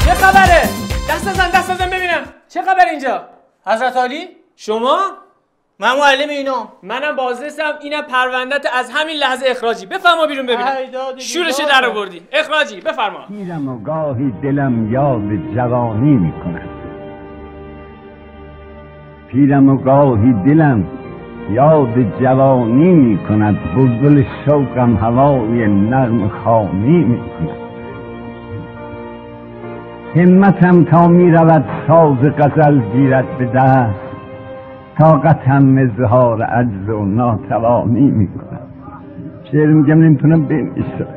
چه خبره؟ دست بزن ببینم چه خبر اینجا؟ حضرت علی؟ شما؟ من معلم اینا. منم بازرسم. اینم پروندت از همین لحظه اخراجی. بفرما بیرون ببینم. شورش در آوردی. اخراجی بفرما. پیرم و گاهی دلم یاد جوانی میکند. پیرم و گاهی دلم یاد جوانی میکند. بلبل شوقم هوای نغم خوانی میکند. همتم تا می رود ساز غزل گیرد به دست. طاقتم اظهار عجز و ناتوانی می کنم. شعر میگم نمیتونم بنویسم.